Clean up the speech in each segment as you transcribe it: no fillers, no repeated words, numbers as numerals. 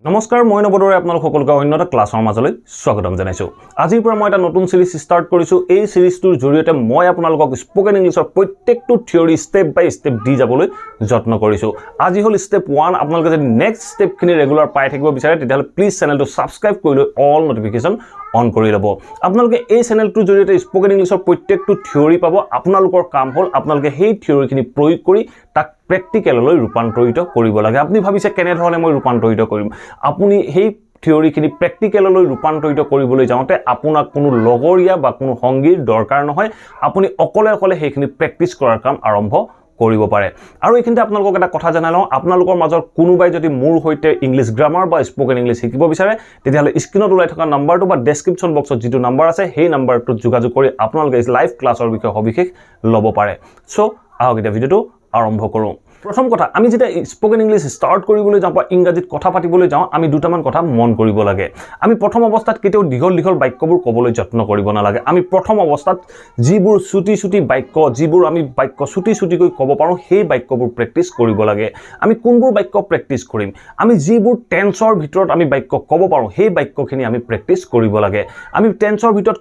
নমস্কাৰ মই নৱদৰে আপোনালোক সকলোকে অন্য এটা ক্লাছৰ মাজলৈ স্বাগতম জনাইছো আজিৰ পৰা মই এটা নতুন সিৰিজ ষ্টাৰ্ট কৰিছো এই সিৰিজটোৰ জৰিয়তে মই আপোনালোকক স্পোকেন ইংলিছৰ প্ৰত্যেকটো থিয়ৰি ষ্টেপ বাই ষ্টেপ দি যাবলৈ যত্ন কৰিছো আজি হল ষ্টেপ 1 আপোনালোকে যদি নেক্সট ষ্টেপখিনি ৰেগুলাৰ পাই থাকিব বিচাৰে তেতিয়াহলে প্লিজ চেনেলটো সাবস্ক্ৰাইব কৰি লৈ অল নটিফিকেশন অন কৰি লব আপোনালোকে এই চেনেলটোৰ জৰিয়তে স্পোকেন ইংলিছৰ প্ৰত্যেকটো থিয়ৰি পাব আপোনালোকৰ কাম হল আপোনালোকে সেই থিয়ৰিখিনি প্ৰয়োগ কৰি তাক প্ৰেক্টিকেললৈ ৰূপান্তৰিত কৰিব লাগে আপুনি ভাবিছে কেনে ধৰণে মই ৰূপান্তৰিত কৰিম আপুনি সেই থিয়ৰিখিনি প্ৰেক্টিকেললৈ ৰূপান্তৰিত কৰিবলৈ যাওঁতে আপোনাক কোনো লগৰীয়া বা কোনো সংগীৰ দৰকাৰ নহয় আপুনি অকলে সেইখিনি প্ৰেক্টিছ কৰাৰ কাম আৰম্ভ কৰিব পাৰে আৰু এইখিনিতে আপোনালোকক এটা কথা জনাই লওঁ আপোনালোকৰ মাজৰ কোনোবাই যদি মোৰ হৈতে ইংলিছ গ্ৰামাৰ বা স্পোকেন ইংলিছ শিকিব বিচাৰে তেতিয়াহলে স্ক্ৰিনত ওলাই থকা নাম্বাৰটো বা ডেসক্ৰিপচন বক্সত যিটো নাম্বাৰ আছে সেই নাম্বাৰটোত যোগাযোগ কৰি আপোনালোকে লাইভ ক্লাছৰ বিষয়ে সবিশেষ ল'ব পাৰে সো আহক এতিয়া ভিডিওটো আৰম্ভ কৰোঁ প্ৰথম কথা আমি যেটা স্পোকেন ইংলিছ স্টাৰ্ট কৰিবলৈ যাওঁ বা ইংৰাজীত কথা পাতিবলৈ যাওঁ আমি দুটামান কথা মন কৰিব লাগে আমি প্ৰথম অৱস্থাত কেতিয়াও দীঘল বাক্যবোৰ ক'বলৈ যত্ন কৰিব নালাগে আমি প্ৰথম অৱস্থাত যিবোৰ ছুটি বাক্য যিবোৰ আমি বাক্য ছুটি কৈ ক'ব পাৰোঁ সেই বাক্যবোৰ প্ৰেক্টিছ কৰিব লাগে আমি কোনবোৰ বাক্য প্ৰেক্টিছ কৰিম আমি যিবোৰ টেন্সৰ ভিতৰত আমি বাক্য ক'ব পাৰোঁ সেই বাক্যখিনি আমি প্ৰেক্টিছ কৰিব লাগে আমি টেন্সৰ ভিতৰত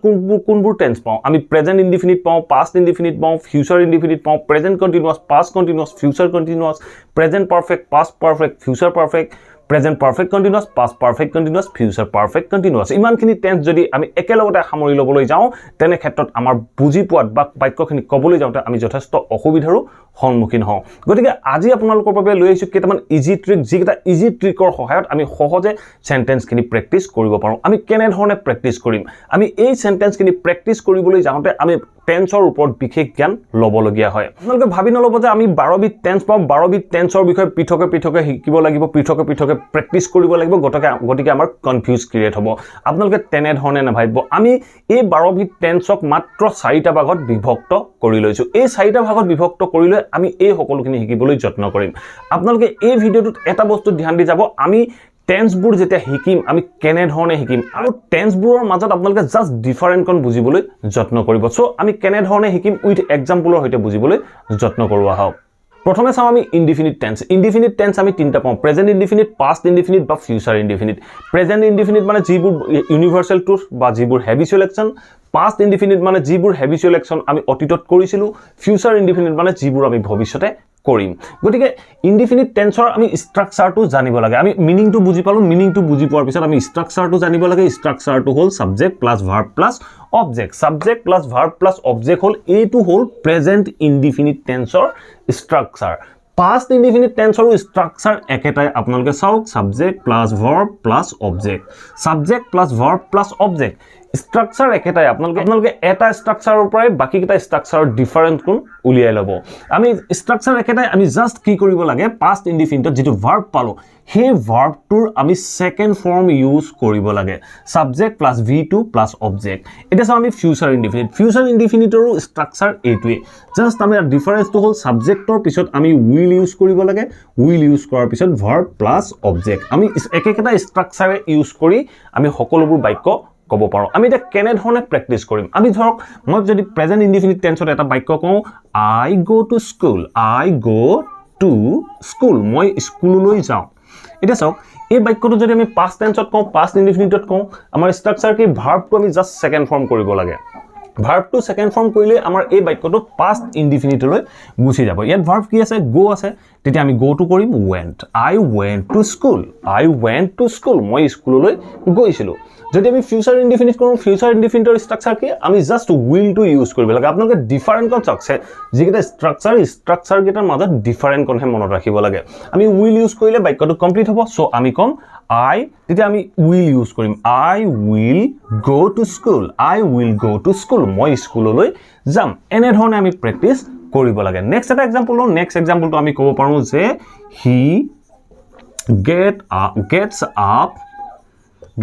কোনবোৰ টেন্স পাওঁ আমি প্ৰেজেন্ট ইনডিফিনিট পাওঁ পাষ্ট ইনডিফিনিট পাওঁ ফিউচাৰ ইনডিফিনিট পাওঁ present continuous past continuous future continuous present perfect past perfect future perfect present perfect continuous past perfect continuous future perfect continuous ইমানখিনি টেন্স যদি আমি একেলগতে সামৰি লবলৈ যাওঁ তেনে ক্ষেত্ৰত আমাৰ বুজি পোৱাত বা বাক্যখিনি ক'বলৈ যাওঁতে আমি যথেষ্ট অসুবিধাৰো সন্মুখীন হওঁ গতিকে আজি আপোনালোকৰ বাবে লৈ আহিছো কেইটামান ইজি ট্ৰিক যিকেইটা ইজি ট্ৰিকৰ সহায়ত আমি সহজে সেন্টেন্সখিনি প্ৰেক্টিছ কৰিব পাৰোঁ আমি কেনে ধৰণে প্ৰেক্টিছ কৰিম আমি এই সেন্টেন্সখিনি প্ৰেক্টিছ কৰিবলৈ যাওঁতে আমি টেন্সৰ ওপৰত বিশেষ জ্ঞান ল'বলগীয়া হয় আপোনালোকে ভাবি নলব যে আমি 12 বিট টেন্স পাওঁ 12 বিট টেন্সৰ বিষয়ে পৃথকে শিকিব লাগিব পৃথকে প্ৰেক্টিছ কৰিব লাগিব গতিকে আমাৰ কনফিউজ ক্ৰিয়েট হ'ব আপোনালোকে তেনে ধৰণে নাভাবিব আমি এই 12 বিট টেন্সক মাত্ৰ 4টা ভাগত বিভক্ত কৰি লৈছো এই 4টা ভাগত বিভক্ত কৰি লৈ আমি এই সকলোখিনি শিকিবলৈ যত্ন কৰিম আপোনালোকে এই ভিডিওটোত এটা বস্তু ধ্যান দি যাব আমি টেন্সবোৰ যেতিয়া শিকিম আমি কেনে ধৰণে শিকিম আৰু টেন্সবোৰৰ মাজত আপোনালোকে জাস্ট ডিফাৰেন্ট কোন বুজিবলৈ যত্ন কৰিব সো আমি কেনে ধৰণে শিকিম উইথ এক্সাম্পলৰ হৈতে বুজিবলৈ যত্ন কৰো আহক প্ৰথমে চাও আমি ইনডিফিনিট টেন্স আমি তিনটা পাওঁ প্ৰেজেন্ট ইনডিফিনিট পাষ্ট ইনডিফিনিট বা ফিউচাৰ ইনডিফিনিট প্ৰেজেন্ট ইনডিফিনিট মানে যিবোৰ ইউনিভাৰ্সেল ট্ৰুথ বা যিবোৰ হেবিচুৱেল একচন পাষ্ট ইনডিফিনিট মানে যিবোৰ হেবিচুৱেল একচন আমি অতীতত কৰিছিলো ফিউচাৰ ইনডিফিনিট মানে যিবোৰ আমি ভৱিষ্যতে কৰিম গতিকে ইনডিফিনিট টেন্সৰ আমি স্ট্ৰাকচাৰটো জানিব লাগে আমি মিনিংটো বুজি পালো মিনিংটো বুজি পোৱাৰ পিছত আমি স্ট্ৰাকচাৰটো জানিব লাগে স্ট্ৰাকচাৰটো হল subject plus verb plus object subject plus verb plus object হল এইটো হল প্ৰেজেন্ট ইনডিফিনিট টেন্সৰ স্ট্ৰাকচাৰ পাষ্ট ইনডিফিনিট টেন্সৰ স্ট্ৰাকচাৰ একেটাই আপোনালোকে চাওক subject plus verb plus object subject plus verb plus object structure একেটাই আপোনালোকে এটা স্ট্ৰাকচাৰৰ পৰাই বাকি কিটা স্ট্ৰাকচাৰৰ ডিফাৰেন্ট কোন উলিয়াই লব আমি স্ট্ৰাকচাৰ একেটাই আমি জাস্ট কি কৰিব লাগে পাষ্ট ইনডিফিনিটত যেটো ভাৰ্ব পালো সেই ভাৰ্বটোৰ আমি সেকেন্ড ফৰ্ম ইউজ কৰিব লাগে subject plus v2 plus object এটা চাও আমি ফিউচাৰ ইনডিফিনিটৰ স্ট্ৰাকচাৰ এইটোৱে জাস্ট আমি ডিফাৰেন্সটো হল সাবজেক্টৰ পিছত আমি উইল ইউজ কৰিব লাগে উইল ইউজ কৰাৰ পিছত ভাৰ্ব প্লাস অবজেক্ট আমি একেটা স্ট্ৰাকচাৰে ইউজ কৰি আমি সকলোবোৰ বাক্য ক'ব পাৰো আমি এটা কেনে ধৰণে প্ৰেক্টিছ কৰিম আমি ধৰক মই যদি প্ৰেজেন্ট ইনডিফিনিট টেন্সত এটা বাক্য কওঁ আই গো টু স্কুল মই স্কুললৈ যাওঁ এটা চাওক এই বাক্যটো যদি আমি পাষ্ট টেন্সত কওঁ পাষ্ট ইনডিফিনিটত কওঁ আমাৰ স্ট্ৰাকচাৰ কি ভাৰ্বটো আমি জাস্ট সেকেন্ড ফৰ্ম কৰিব লাগে ভাৰ্বটো সেকেন্ড ফৰ্ম কৰিলে আমাৰ এই বাক্যটো পাষ্ট ইনডিফিনিটলৈ গুচি যাব ইয়াত ভাৰ্ব কি আছে গো আছে তেতিয়া আমি গো টু কৰিম went I went to school মই স্কুললৈ গৈছিলো যদি আমি ফিউচাৰ ইনডিফিনিট কৰোঁ ফিউচাৰ ইনডিফিনিটৰ স্ট্ৰাকচাৰ কি আমি জাস্ট উইল টু ইউজ কৰিব লাগে আপোনালোকে ডিফাৰেন্ট কনচেপ্ট যিকেইটা স্ট্ৰাকচাৰ কেইটাৰ মাজত ডিফাৰেন্ট কোনহে মনত ৰাখিব লাগে আমি উইল ইউজ কৰিলে বাক্যটো কমপ্লিট হ'ব সো আমি কম আই তেতিয়া আমি উইল ইউজ কৰিম আই উইল গো টু স্কুল মই স্কুললৈ যাম এনে ধৰণে আমি প্ৰেক্টিছ কৰিব লাগে নেক্সট এটা এক্সাম্পল লওঁ নেক্সট এক্সাম্পলটো আমি ক'ব পাৰোঁ যে হি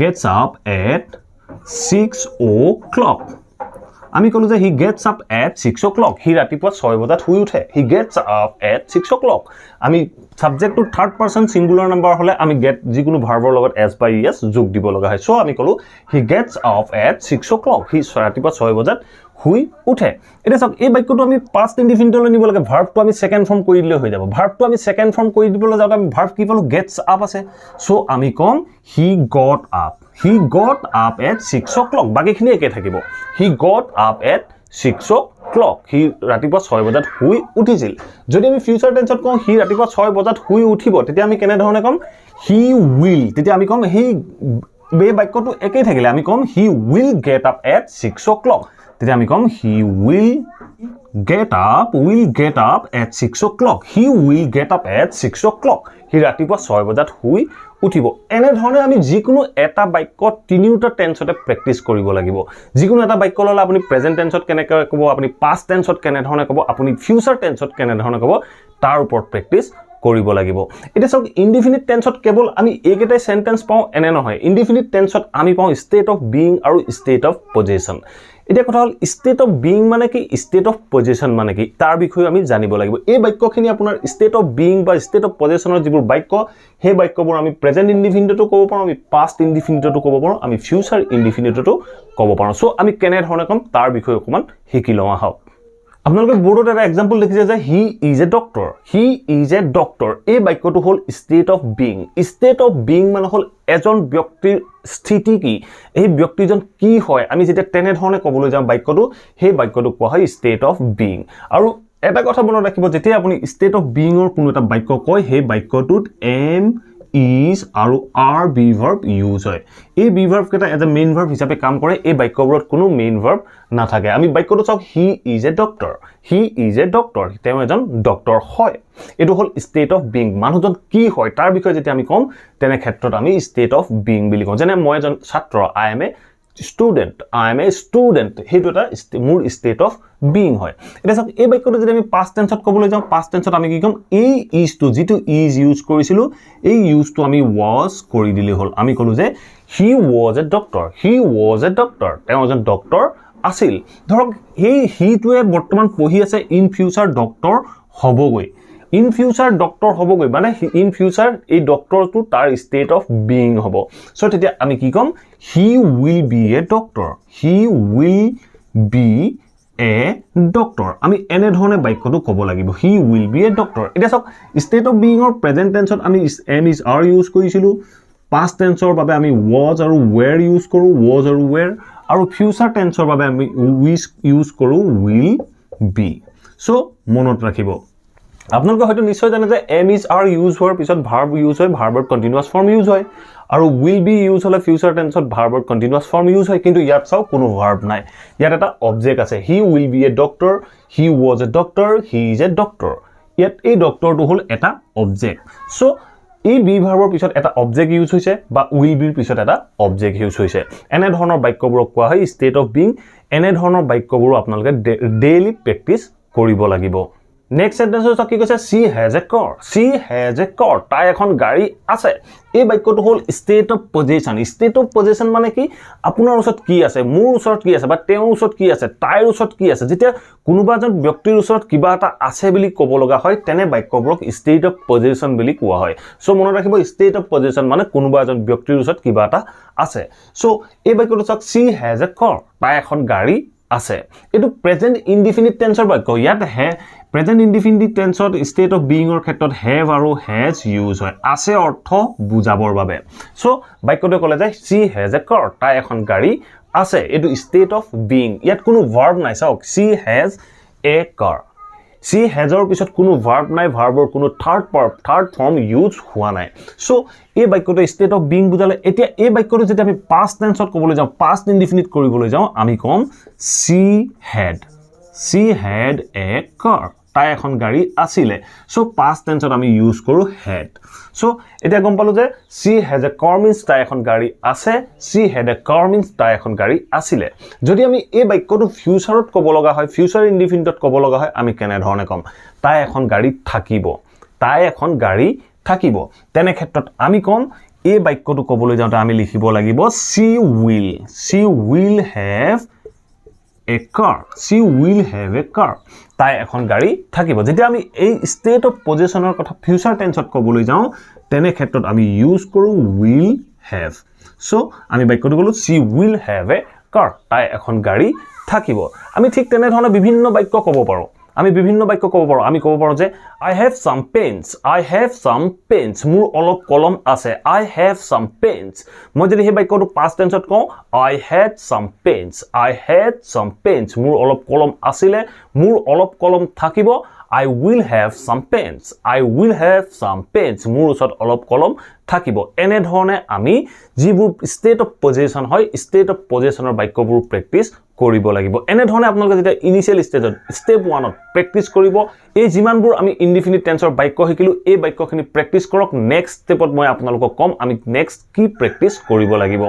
gets up at 6 o'clock আমি কলো যে he gets up at 6 o'clock he ৰাতিপুৱা 6 বজাত শুই উঠে he gets up at 6 o'clock আমি সাবজেক্টটো থাৰ্ড পাৰসন সিঙ্গুলাৰ নাম্বাৰ হলে আমি get যিকোনো ভাৰ্বৰ লগত s by es যোগ দিব লগা হয় সো আমি কলো he gets up at 6 o'clock he ৰাতিপুৱা 6 বজাত শুই উঠে এটা চাওক এই বাক্যটো আমি পাষ্ট ইনডিফিনিটলৈ নিব লাগে ভাৰ্বটো আমি সেকেন্ড ফৰ্ম কৰি দিলে হৈ যাব ভাৰ্বটো আমি সেকেন্ড ফৰ্ম কৰি দিবলৈ যাওঁতে আমি ভাৰ্ব কি পালো গেটছ আপ আছে সো আমি কম he got up at 6 o'clock বাকিখিনি একে থাকিব he got up at 6 o'clock he ৰাতিপুৱা 6 বজাত শুই উঠিছিল যদি আমি ফিউচাৰ টেন্সত কওঁ হি ৰাতিপুৱা 6 বজাত শুই উঠিব তেতিয়া আমি কেনে ধৰণে কম হি উইল তেতিয়া আমি কম হি বে বাক্যটো একেই থাকিলে আমি কম he will get up at 6 o'clock তেতিয়া আমি কম he will get up at 6 o'clock he will get up at 6 o'clock he ৰাতিপুৱা 6 বজাত শুই উঠিব এনে ধৰণে আমি যিকোনো এটা বাক্য তিনিটা টেন্সতে প্ৰেক্টিস কৰিব লাগিব যিকোনো এটা বাক্য ললে আপুনি প্ৰেজেন্ট টেন্সত কেনেকৈ ক'ব আপুনি পাষ্ট টেন্সত কেনে ধৰণে ক'ব আপুনি ফিউচাৰ টেন্সত কেনে ধৰণে ক'ব তাৰ ওপৰত প্ৰেক্টিস কৰিব লাগিব এটা সক ইনডিফিনিট টেন্সত কেৱল আমি একেটাই সেন্টেন্স পাও এনে নহয় ইনডিফিনিট টেন্সত আমি পাও ষ্টেট অফ বিইং আৰু ষ্টেট অফ পজিশন এটা কথা হল ষ্টেট অফ বিইং মানে কি ষ্টেট অফ পজিশন মানে কি তাৰ বিষয়ে আমি জানিব লাগিব এই বাক্যখিনি আপোনাৰ ষ্টেট অফ বিইং বা ষ্টেট অফ পজিশনৰ যিবোৰ বাক্য হে বাক্যবোৰ আমি প্ৰেজেন্ট ইনডিফিনিটতো ক'ব পাৰো আমি পাষ্ট ইনডিফিনিটতো ক'ব পাৰো আমি ফিউচাৰ ইনডিফিনিটতো ক'ব পাৰো সো আমি কেনে ধৰণে কম তাৰ বিষয়ে অকমান শিকি লওঁ আহক আপোনালোকে বোৰ্ডত এটা এক্সাম্পল দেখিছে যে হি ইজ এ ডক্টৰ এই বাক্যটো হল ষ্টেট অফ বিইং মানে হল এজন ব্যক্তিৰ স্থিতি কি এই ব্যক্তিজন কি হয় আমি যেতিয়া তেনে ধৰণে ক'বলৈ যাম বাক্যটো সেই বাক্যটো কোৱা হয় ষ্টেট অফ বিইং আৰু এটা কথা মনত ৰাখিব যেতিয়া আপুনি ষ্টেট অফ বিইঙৰ কোনো এটা বাক্য কয় সেই বাক্যটোত এম is আৰু are be verb use হয় এই be verb কেটা এজ এ মেইন verb হিচাপে কাম কৰে এই বাক্যবোৰত কোনো মেইন verb নাথাকে আমি বাক্যটো চাওক he is a doctor তেওঁ এজন ডক্টৰ হয় এটো হল state of being মানুহজন কি হয় তাৰ বিষয়ে যেতিয়া আমি কম তেনে ক্ষেত্ৰত আমি state of being বুলি কওঁ যেনে মই এজন ছাত্ৰ I am a student হেটো এটা মোৰ state of being হয় এটা সব এই বাক্যটো যদি আমি past tenseত ক'বলৈ যাওঁ past tenseত আমি কি কম এই is to যেটো is ইউজ কৰিছিলো এই use to আমি was কৰি দিলে হল আমি কলো যে he was a doctor তেওঁ এজন ডক্টৰ আছিল ধৰক এই he টোৱে বৰ্তমান পঢ়ি আছে in future doctor হ'বগৈ in future doctor হ'বগৈ মানে in future এই ডক্টৰটো তাৰ state of being হ'ব সো তেতিয়া আমি কি কম he will be a doctor আমি এনে ধৰণে বাক্যটো ক'ব লাগিব he will be a doctor এটা সক state of being or present tense ত আমি am is are ইউজ কৰিছিলো past tense অৰ বাবে আমি was আৰু were ইউজ কৰো was আৰু were আৰু future tense অৰ বাবে আমি ইউজ কৰো will be সো মনত ৰাখিব আপোনালোকে হয়তো নিশ্চয় জানে যে am is are ইউজ হোৱাৰ পিছত verb ইউজ হয় verbৰ continuous form ইউজ হয় আৰু will be ইউজ হলে future tense ত verbৰ continuous form ইউজ হয় কিন্তু ইয়াত চাও কোনো verb নাই ইয়াত এটা object আছে he will be a doctor he was a doctor he is a doctor ইয়াত এই ডক্টৰটো হল এটা object সো এই be verbৰ পিছত এটা object ইউজ হৈছে বা will be পিছত এটা object ইউজ হৈছে এনে ধৰণৰ বাক্যবোৰক কোৱা হয় state of being এনে ধৰণৰ বাক্যবোৰ আপোনালোকে ডেইলি প্ৰেক্টিস কৰিব লাগিব নেক্সট সেন্টেন্সটো কি কৈছে she has a car তাই এখন গাড়ী আছে এই বাক্যটো হল state of possession মানে কি আপোনাৰ ওচৰত কি আছে মোৰ ওচৰত কি আছে বা তেওঁৰ ওচৰত কি আছে তাইৰ ওচৰত কি আছে যেতিয়া কোনোবা এজন ব্যক্তিৰ ওচৰত কিবা এটা আছে বুলি ক'ব লগা হয় তেনে বাক্যবোৰক state of possession বুলি কোৱা হয় সো মনত ৰাখিব state of possession মানে কোনোবা এজন ব্যক্তিৰ ওচৰত কিবা এটা আছে সো এই বাক্যটো চাওক she has a car তাই এখন গাড়ী আছে এটো প্ৰেজেন্ট ইনডিফিনিট টেন্সৰ বাক্য ইয়াত প্ৰেজেন্ট ইনডিফিনিট টেন্সত state of being অৰ ক্ষেত্ৰত have আৰু has ইউজ হয় আছে অৰ্থ বুজাবৰ বাবে সো বাক্যটো ক'লে যে she has a car তাই এখন গাড়ী আছে এটো state of being ইয়াত কোনো verb নাই চাওক she has a car she has অৰ পিছত কোনো verb নাই verbৰ কোনো third form ইউজ হোৱা নাই সো এই বাক্যটো state of being বুজালে এতিয়া এই বাক্যটো যেতিয়া আমি past tenseত ক'বলৈ যাওঁ past indefinite কৰিবলৈ যাওঁ আমি কম she had a car তাই এখন গাড়ী আছিল সো past tenseত আমি ইউজ কৰো had সো এটা গম পালো যে she has a car means তাই এখন গাড়ী আছে she had a car means তাই এখন গাড়ী আছিল যদি আমি এই বাক্যটো ফিউচাৰত ক'ব লগা হয় ফিউচাৰ ইনডিফিনিটত ক'ব লগা হয় আমি কেনে ধৰণে কম তাই এখন গাড়ী থাকিব তেনে ক্ষেত্ৰত আমি কম এই বাক্যটো ক'বলৈ যাওঁতে আমি লিখিব লাগিব she will have a car তাই এখন গাড়ী থাকিব যেতিয়া আমি এই state of possessionৰ কথা future tenseত ক'বলৈ যাওঁ তেনে ক্ষেত্ৰত আমি ইউজ কৰো will have সো আমি বাক্যটো ক'লো she will have a car তাই এখন গাড়ী থাকিব আমি ঠিক তেনে ধৰণে বিভিন্ন বাক্য ক'ব পাৰো আমি বিভিন্ন বাক্য ক'ব পাৰো আমি ক'ব পাৰো যে I have some pens মোৰ অলপ কলম আছে I have some pens মই যদি সেই বাক্যটো past tense ত কওঁ I had some pens মোৰ অলপ কলম আছিলে মোৰ অলপ কলম থাকিব I will have some pens মোৰ ওচৰত অলপ কলম থাকিব এনে ধৰণে আমি যিবোৰ state of possession হয় state of possessionৰ বাক্যবোৰ প্ৰেক্টিস কৰিব লাগিব এনে ধৰণে আপোনালোকে যেতিয়া ইনিশিয়াল ষ্টেজত স্টেপ 1 ত প্ৰেক্টিস কৰিব এই যিমানবোৰ আমি ইনডিফিনিট টেন্সৰ বাক্য শিকিলো এই বাক্যখিনি প্ৰেক্টিস কৰক নেক্সট ষ্টেপত মই আপোনালোকক কম আমি নেক্সট কি প্ৰেক্টিস কৰিব লাগিব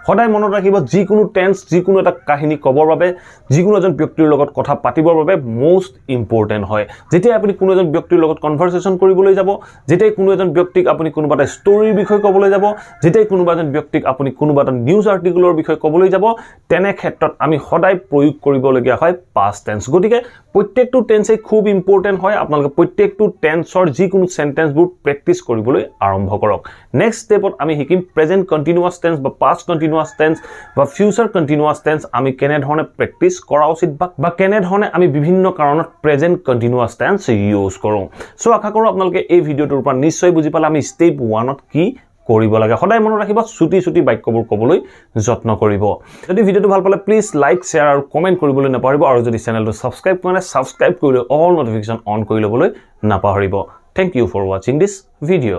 সদায় মনত ৰাখিব যিকোনো টেন্স যিকোনো এটা কাহিনী কবৰ বাবে যিকোনো এজন ব্যক্তিৰ লগত কথা পাতিবৰ বাবে মোস্ট ইম্পৰ্টেন্ট হয় যেতিয়া আপুনি কোনো এজন ব্যক্তিৰ লগত কনভাৰসেচন কৰিবলৈ যাব যেতিয়া কোনো এজন ব্যক্তিক আপুনি কোনোবা এটা ষ্টৰীৰ বিষয়ে ক'বলৈ যাব যেতিয়া কোনোবা এজন ব্যক্তিক আপুনি কোনোবা এটা নিউজ আৰ্টিকেলৰ বিষয়ে ক'বলৈ যাব তেনে ক্ষেত্ৰত আমি সদায় প্ৰয়োগ কৰিবলগীয়া হয় past tense গতিকে প্ৰত্যেকটো টেন্সে খুব ইম্পৰ্টেন্ট হয় আপোনালোকে প্ৰত্যেকটো টেন্সৰ যিকোনো সেন্টেন্সবোৰ প্ৰেক্টিস কৰিবলৈ আৰম্ভ কৰক নেক্সট ষ্টেপত আমি শিকিম প্ৰেজেন্ট কন্টিনিউয়াস টেন্স বা past কন্টিনিউয়াস টেন্স বা ফিউচাৰ কন্টিনিউয়াস টেন্স আমি কেনে ধৰণে প্ৰেক্টিস কৰা উচিত বা কেনে ধৰণে আমি বিভিন্ন কাৰণত প্ৰেজেন্ট কন্টিনিউয়াস টেন্স ইউজ কৰো সো আশা কৰো আপোনালোকে এই ভিডিওটোৰ পৰা নিশ্চয় বুজি পালে আমি ষ্টেপ 1 ত কি কৰিব লাগে সদায় মনত ৰাখিব ছুটি বাক্যবোৰ ক'বলৈ যত্ন কৰিব যদি ভিডিওটো ভাল পালে প্লিজ লাইক শেয়াৰ আৰু কমেন্ট কৰিবলৈ নাপাহৰিব আৰু যদি চেনেলটো সাবস্ক্ৰাইব কৰা নাই সাবস্ক্ৰাইব কৰি অল নটিফিকেশন অন কৰি ল'বলৈ নাপাহৰিব thank you for watching this video